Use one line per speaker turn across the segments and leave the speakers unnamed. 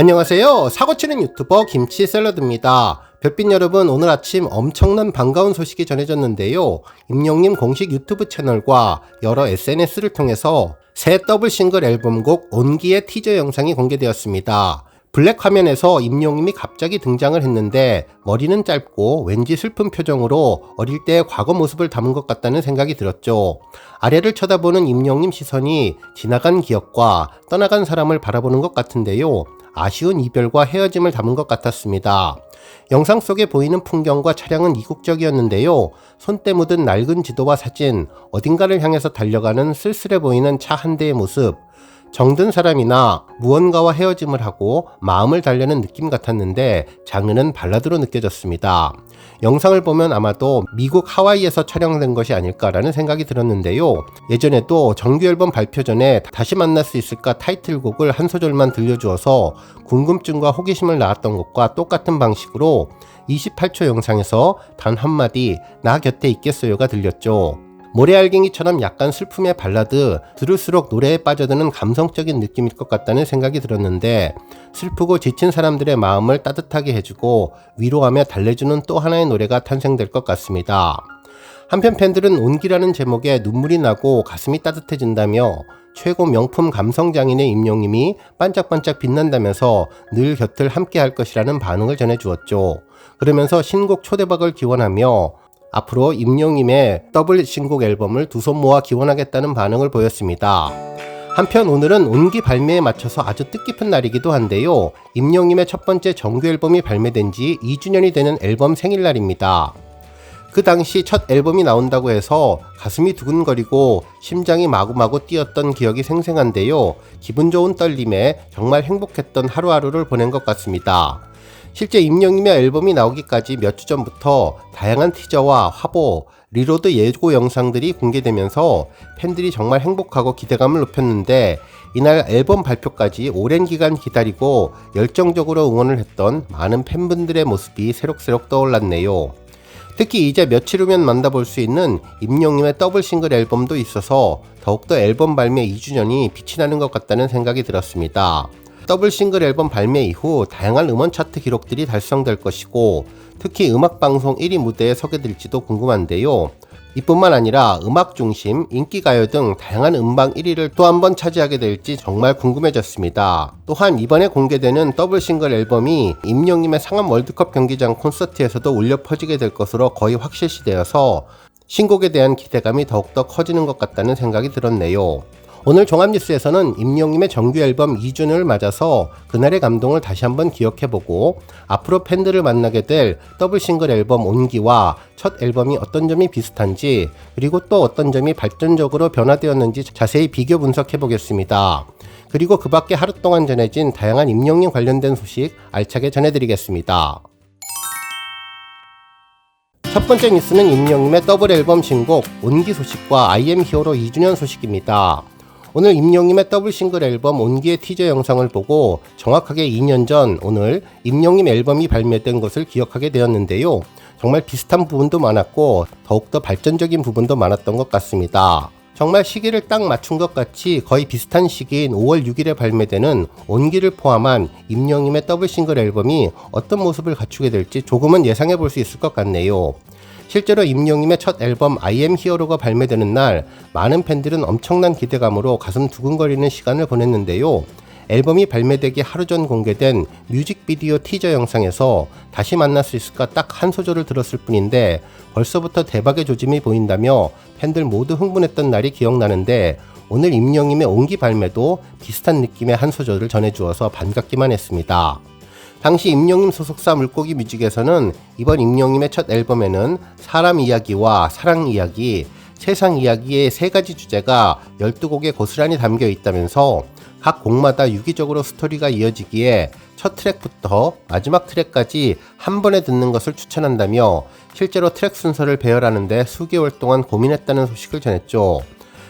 안녕하세요. 사고치는 유튜버 김치샐러드입니다. 별빛 여러분, 오늘 아침 엄청난 반가운 소식이 전해졌는데요. 임영님 공식 유튜브 채널과 여러 SNS를 통해서 새 더블 싱글 앨범곡 온기의 티저 영상이 공개되었습니다. 블랙 화면에서 임영님이 갑자기 등장을 했는데 머리는 짧고 왠지 슬픈 표정으로 어릴 때의 과거 모습을 담은 것 같다는 생각이 들었죠. 아래를 쳐다보는 임영님 시선이 지나간 기억과 떠나간 사람을 바라보는 것 같은데요. 아쉬운 이별과 헤어짐을 담은 것 같았습니다. 영상 속에 보이는 풍경과 차량은 이국적이었는데요. 손때 묻은 낡은 지도와 사진, 어딘가를 향해서 달려가는 쓸쓸해 보이는 차 한 대의 모습, 정든 사람이나 무언가와 헤어짐을 하고 마음을 달래는 느낌 같았는데 장르는 발라드로 느껴졌습니다. 영상을 보면 아마도 미국 하와이에서 촬영된 것이 아닐까라는 생각이 들었는데요. 예전에도 정규 앨범 발표 전에 다시 만날 수 있을까 타이틀곡을 한 소절만 들려주어서 궁금증과 호기심을 낳았던 것과 똑같은 방식으로 28초 영상에서 단 한마디 나 곁에 있겠어요가 들렸죠. 모래알갱이처럼 약간 슬픔의 발라드, 들을수록 노래에 빠져드는 감성적인 느낌일 것 같다는 생각이 들었는데 슬프고 지친 사람들의 마음을 따뜻하게 해주고 위로하며 달래주는 또 하나의 노래가 탄생될 것 같습니다. 한편 팬들은 온기라는 제목에 눈물이 나고 가슴이 따뜻해진다며 최고 명품 감성장인의 임영님이 반짝반짝 빛난다면서 늘 곁을 함께 할 것이라는 반응을 전해주었죠. 그러면서 신곡 초대박을 기원하며 앞으로 임영님의 더블 신곡 앨범을 두 손 모아 기원하겠다는 반응을 보였습니다. 한편 오늘은 온기 발매에 맞춰서 아주 뜻깊은 날이기도 한데요. 임영님의 첫 번째 정규 앨범이 발매된 지 2주년이 되는 앨범 생일날입니다. 그 당시 첫 앨범이 나온다고 해서 가슴이 두근거리고 심장이 마구마구 뛰었던 기억이 생생한데요. 기분 좋은 떨림에 정말 행복했던 하루하루를 보낸 것 같습니다. 실제 임영님의 앨범이 나오기까지 몇 주 전부터 다양한 티저와 화보, 리로드 예고 영상들이 공개되면서 팬들이 정말 행복하고 기대감을 높였는데 이날 앨범 발표까지 오랜 기간 기다리고 열정적으로 응원을 했던 많은 팬분들의 모습이 새록새록 떠올랐네요. 특히 이제 며칠 후면 만나볼 수 있는 임영님의 더블 싱글 앨범도 있어서 더욱더 앨범 발매 2주년이 빛이 나는 것 같다는 생각이 들었습니다. 더블 싱글 앨범 발매 이후 다양한 음원 차트 기록들이 달성될 것이고 특히 음악방송 1위 무대에 서게 될지도 궁금한데요. 이뿐만 아니라 음악 중심, 인기가요 등 다양한 음방 1위를 또 한 번 차지하게 될지 정말 궁금해졌습니다. 또한 이번에 공개되는 더블 싱글 앨범이 임영님의 상암 월드컵 경기장 콘서트에서도 울려 퍼지게 될 것으로 거의 확실시되어서 신곡에 대한 기대감이 더욱더 커지는 것 같다는 생각이 들었네요. 오늘 종합뉴스에서는 임영님의 정규 앨범 2주년을 맞아서 그날의 감동을 다시 한번 기억해보고 앞으로 팬들을 만나게 될 더블 싱글 앨범 온기와 첫 앨범이 어떤 점이 비슷한지 그리고 또 어떤 점이 발전적으로 변화되었는지 자세히 비교 분석해보겠습니다. 그리고 그 밖에 하루 동안 전해진 다양한 임영님 관련된 소식 알차게 전해드리겠습니다. 첫 번째 뉴스는 임영님의 더블 앨범 신곡 온기 소식과 I am 히어로 2주년 소식입니다. 오늘 임영님의 더블 싱글 앨범 온기의 티저 영상을 보고 정확하게 2년 전 오늘 임영님 앨범이 발매된 것을 기억하게 되었는데요. 정말 비슷한 부분도 많았고 더욱더 발전적인 부분도 많았던 것 같습니다. 정말 시기를 딱 맞춘 것 같이 거의 비슷한 시기인 5월 6일에 발매되는 온기를 포함한 임영님의 더블 싱글 앨범이 어떤 모습을 갖추게 될지 조금은 예상해 볼 수 있을 것 같네요. 실제로 임영님의 첫 앨범 I am 히어로가 발매되는 날 많은 팬들은 엄청난 기대감으로 가슴 두근거리는 시간을 보냈는데요. 앨범이 발매되기 하루 전 공개된 뮤직비디오 티저 영상에서 다시 만날 수 있을까 딱 한 소절을 들었을 뿐인데 벌써부터 대박의 조짐이 보인다며 팬들 모두 흥분했던 날이 기억나는데 오늘 임영님의 온기 발매도 비슷한 느낌의 한 소절을 전해주어서 반갑기만 했습니다. 당시 임영님 소속사 물고기 뮤직에서는 이번 임영님의 첫 앨범에는 사람 이야기와 사랑 이야기, 세상 이야기의 3가지 주제가 12곡에 고스란히 담겨 있다면서 각 곡마다 유기적으로 스토리가 이어지기에 첫 트랙부터 마지막 트랙까지 한 번에 듣는 것을 추천한다며 실제로 트랙 순서를 배열하는데 수개월 동안 고민했다는 소식을 전했죠.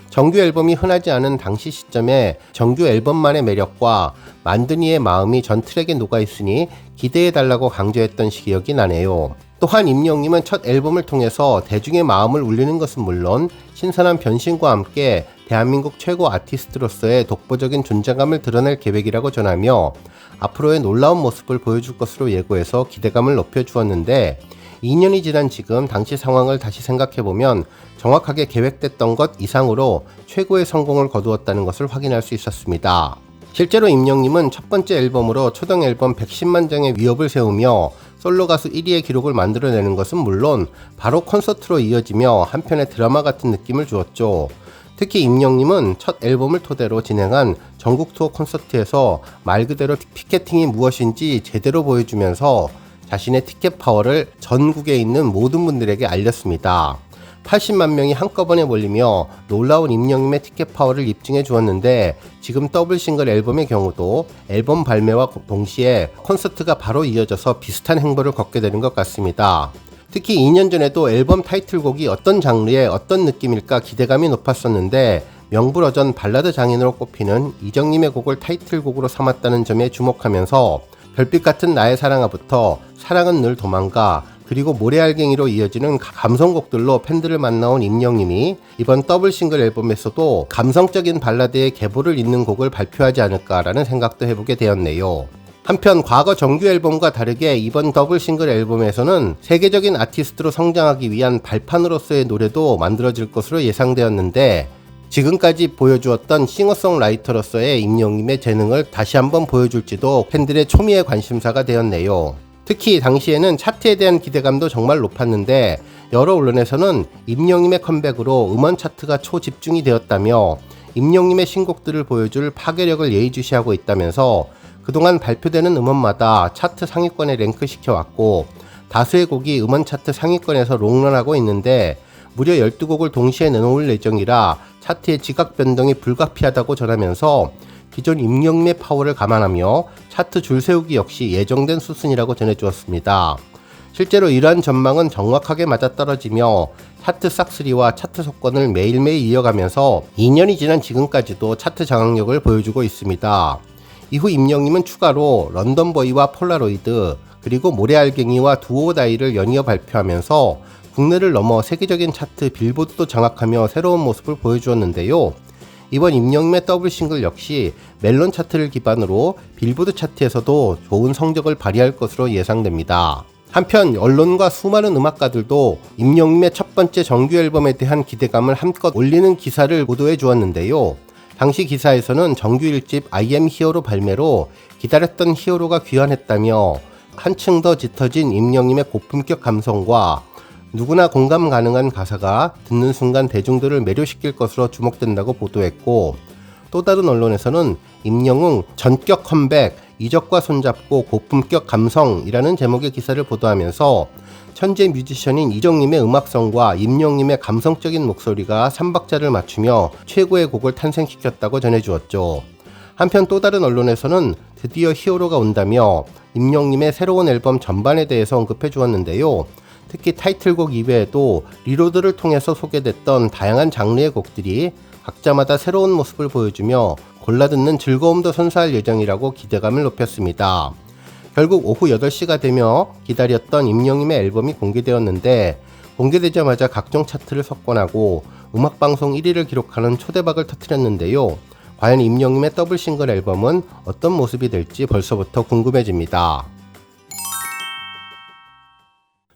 정규 앨범이 흔하지 않은 당시 시점에 정규 앨범만의 매력과 만든 이의 마음이 전 트랙에 녹아있으니 기대해달라고 강조했던 기억이 나네요. 또한 임영님은 첫 앨범을 통해서 대중의 마음을 울리는 것은 물론 신선한 변신과 함께 대한민국 최고 아티스트로서의 독보적인 존재감을 드러낼 계획이라고 전하며 앞으로의 놀라운 모습을 보여줄 것으로 예고해서 기대감을 높여주었는데 2년이 지난 지금 당시 상황을 다시 생각해보면 정확하게 계획됐던 것 이상으로 최고의 성공을 거두었다는 것을 확인할 수 있었습니다. 실제로 임영님은 첫 번째 앨범으로 초당 앨범 110만 장의 위협을 세우며 솔로 가수 1위의 기록을 만들어내는 것은 물론 바로 콘서트로 이어지며 한편의 드라마 같은 느낌을 주었죠. 특히 임영님은 첫 앨범을 토대로 진행한 전국 투어 콘서트에서 말 그대로 티켓팅이 무엇인지 제대로 보여주면서 자신의 티켓 파워를 전국에 있는 모든 분들에게 알렸습니다. 80만 명이 한꺼번에 몰리며 놀라운 임영님의 티켓 파워를 입증해 주었는데 지금 더블 싱글 앨범의 경우도 앨범 발매와 동시에 콘서트가 바로 이어져서 비슷한 행보를 걷게 되는 것 같습니다. 특히 2년 전에도 앨범 타이틀곡이 어떤 장르의 어떤 느낌일까 기대감이 높았었는데 명불허전 발라드 장인으로 꼽히는 이정님의 곡을 타이틀곡으로 삼았다는 점에 주목하면서 별빛 같은 나의 사랑아부터 사랑은 늘 도망가 그리고 모래알갱이로 이어지는 감성곡들로 팬들을 만나온 임영님이 이번 더블 싱글 앨범에서도 감성적인 발라드의 계보를 잇는 곡을 발표하지 않을까라는 생각도 해보게 되었네요. 한편 과거 정규 앨범과 다르게 이번 더블 싱글 앨범에서는 세계적인 아티스트로 성장하기 위한 발판으로서의 노래도 만들어질 것으로 예상되었는데 지금까지 보여주었던 싱어송라이터로서의 임영님의 재능을 다시 한번 보여줄지도 팬들의 초미의 관심사가 되었네요. 특히 당시에는 차트에 대한 기대감도 정말 높았는데 여러 언론에서는 임영님의 컴백으로 음원 차트가 초집중이 되었다며 임영님의 신곡들을 보여줄 파괴력을 예의주시하고 있다면서 그동안 발표되는 음원마다 차트 상위권에 랭크시켜왔고 다수의 곡이 음원 차트 상위권에서 롱런하고 있는데 무려 12곡을 동시에 내놓을 예정이라 차트의 지각 변동이 불가피하다고 전하면서 기존 임영님의 파워를 감안하며 차트 줄 세우기 역시 예정된 수순이라고 전해주었습니다. 실제로 이러한 전망은 정확하게 맞아떨어지며 차트 싹쓸이와 차트 속권을 매일매일 이어가면서 2년이 지난 지금까지도 차트 장악력을 보여주고 있습니다. 이후 임영님은 추가로 런던보이와 폴라로이드 그리고 모래알갱이와 두오다이를 연이어 발표하면서 국내를 넘어 세계적인 차트 빌보드도 장악하며 새로운 모습을 보여주었는데요. 이번 임영님의 더블 싱글 역시 멜론 차트를 기반으로 빌보드 차트에서도 좋은 성적을 발휘할 것으로 예상됩니다. 한편 언론과 수많은 음악가들도 임영님의 첫 번째 정규 앨범에 대한 기대감을 한껏 올리는 기사를 보도해 주었는데요. 당시 기사에서는 정규 1집 I am 히어로 발매로 기다렸던 히어로가 귀환했다며 한층 더 짙어진 임영님의 고품격 감성과 누구나 공감 가능한 가사가 듣는 순간 대중들을 매료시킬 것으로 주목된다고 보도했고 또 다른 언론에서는 임영웅 전격 컴백, 이적과 손잡고 고품격 감성이라는 제목의 기사를 보도하면서 천재 뮤지션인 이정님의 음악성과 임영님의 감성적인 목소리가 삼박자를 맞추며 최고의 곡을 탄생시켰다고 전해주었죠. 한편 또 다른 언론에서는 드디어 히어로가 온다며 임영님의 새로운 앨범 전반에 대해서 언급해 주었는데요. 특히 타이틀곡 이외에도 리로드를 통해서 소개됐던 다양한 장르의 곡들이 각자마다 새로운 모습을 보여주며 골라듣는 즐거움도 선사할 예정이라고 기대감을 높였습니다. 결국 오후 8시가 되며 기다렸던 임영님의 앨범이 공개되었는데 공개되자마자 각종 차트를 석권하고 음악방송 1위를 기록하는 초대박을 터뜨렸는데요. 과연 임영님의 더블 싱글 앨범은 어떤 모습이 될지 벌써부터 궁금해집니다.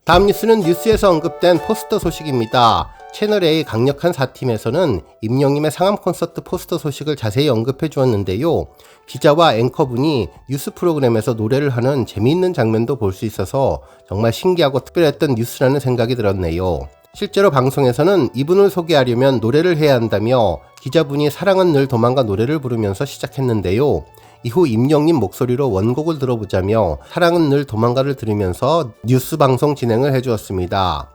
다음 뉴스는 뉴스에서 언급된 포스터 소식입니다. 채널A 강력한 4팀에서는 임영님의 상암 콘서트 포스터 소식을 자세히 언급해 주었는데요. 기자와 앵커분이 뉴스 프로그램에서 노래를 하는 재미있는 장면도 볼 수 있어서 정말 신기하고 특별했던 뉴스라는 생각이 들었네요. 실제로 방송에서는 이분을 소개하려면 노래를 해야 한다며 기자분이 사랑은 늘 도망가 노래를 부르면서 시작했는데요. 이후 임영님 목소리로 원곡을 들어보자며 사랑은 늘 도망가를 들으면서 뉴스 방송 진행을 해주었습니다.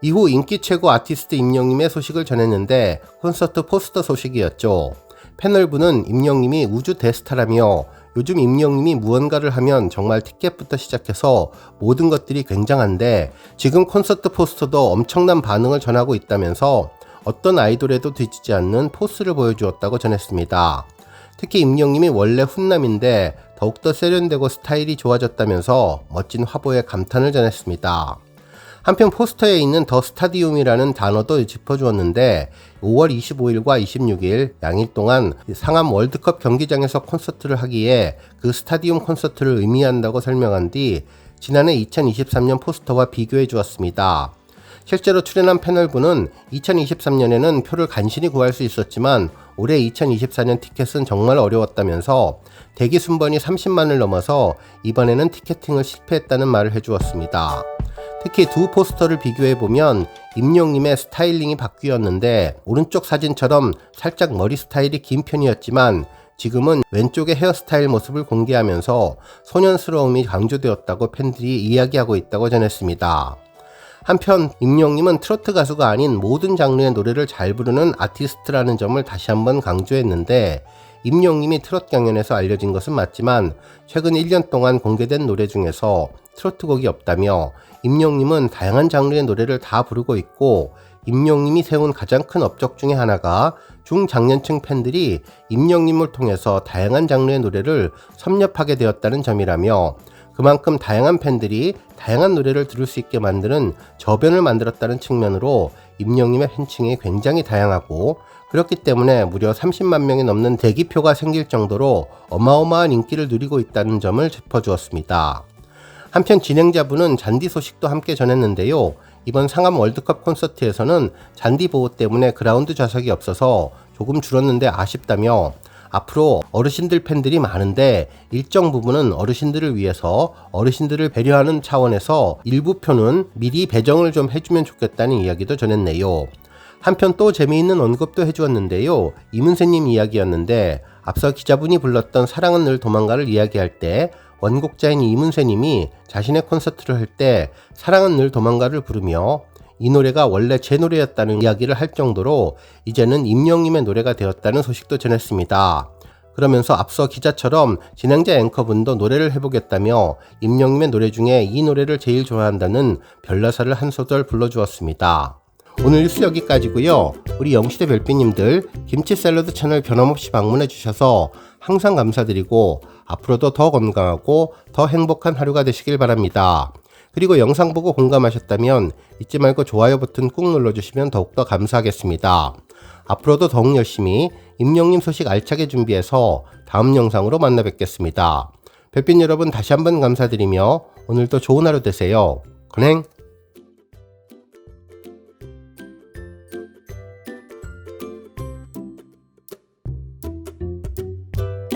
이후 인기 최고 아티스트 임영님의 소식을 전했는데 콘서트 포스터 소식이었죠. 패널분은 임영님이 우주 대스타라며 요즘 임영님이 무언가를 하면 정말 티켓부터 시작해서 모든 것들이 굉장한데 지금 콘서트 포스터도 엄청난 반응을 전하고 있다면서 어떤 아이돌에도 뒤지지 않는 포스를 보여주었다고 전했습니다. 특히 임영님이 원래 훈남인데 더욱더 세련되고 스타일이 좋아졌다면서 멋진 화보에 감탄을 전했습니다. 한편 포스터에 있는 더 스타디움이라는 단어도 짚어주었는데 5월 25일과 26일 양일 동안 상암 월드컵 경기장에서 콘서트를 하기에 그 스타디움 콘서트를 의미한다고 설명한 뒤 지난해 2023년 포스터와 비교해 주었습니다. 실제로 출연한 패널분은 2023년에는 표를 간신히 구할 수 있었지만 올해 2024년 티켓은 정말 어려웠다면서 대기 순번이 30만을 넘어서 이번에는 티켓팅을 실패했다는 말을 해주었습니다. 특히 두 포스터를 비교해보면 임영님의 스타일링이 바뀌었는데 오른쪽 사진처럼 살짝 머리 스타일이 긴 편이었지만 지금은 왼쪽의 헤어스타일 모습을 공개하면서 소년스러움이 강조되었다고 팬들이 이야기하고 있다고 전했습니다. 한편 임영님은 트로트 가수가 아닌 모든 장르의 노래를 잘 부르는 아티스트라는 점을 다시 한번 강조했는데 임영님이 트로트 경연에서 알려진 것은 맞지만 최근 1년 동안 공개된 노래 중에서 트로트곡이 없다며 임영님은 다양한 장르의 노래를 다 부르고 있고 임영님이 세운 가장 큰 업적 중에 하나가 중장년층 팬들이 임영님을 통해서 다양한 장르의 노래를 섭렵하게 되었다는 점이라며 그만큼 다양한 팬들이 다양한 노래를 들을 수 있게 만드는 저변을 만들었다는 측면으로 임영님의 팬층이 굉장히 다양하고 그렇기 때문에 무려 30만 명이 넘는 대기표가 생길 정도로 어마어마한 인기를 누리고 있다는 점을 짚어주었습니다. 한편 진행자분은 잔디 소식도 함께 전했는데요. 이번 상암 월드컵 콘서트에서는 잔디 보호 때문에 그라운드 좌석이 없어서 조금 줄었는데 아쉽다며 앞으로 어르신들 팬들이 많은데 일정 부분은 어르신들을 위해서 어르신들을 배려하는 차원에서 일부 표는 미리 배정을 좀 해주면 좋겠다는 이야기도 전했네요. 한편 또 재미있는 언급도 해주었는데요. 이문세님 이야기였는데 앞서 기자분이 불렀던 사랑은 늘 도망가를 이야기할 때 원곡자인 이문세님이 자신의 콘서트를 할 때 사랑은 늘 도망가를 부르며 이 노래가 원래 제 노래였다는 이야기를 할 정도로 이제는 임영님의 노래가 되었다는 소식도 전했습니다. 그러면서 앞서 기자처럼 진행자 앵커분도 노래를 해보겠다며 임영님의 노래 중에 이 노래를 제일 좋아한다는 별나사를 한 소절 불러주었습니다. 오늘 뉴스 여기까지고요. 우리 영시대 별빛님들 김치 샐러드 채널 변함없이 방문해 주셔서 항상 감사드리고 앞으로도 더 건강하고 더 행복한 하루가 되시길 바랍니다. 그리고 영상 보고 공감하셨다면 잊지 말고 좋아요 버튼 꾹 눌러주시면 더욱더 감사하겠습니다. 앞으로도 더욱 열심히 임영님 소식 알차게 준비해서 다음 영상으로 만나 뵙겠습니다. 별빛 여러분 다시 한번 감사드리며 오늘도 좋은 하루 되세요. 건행!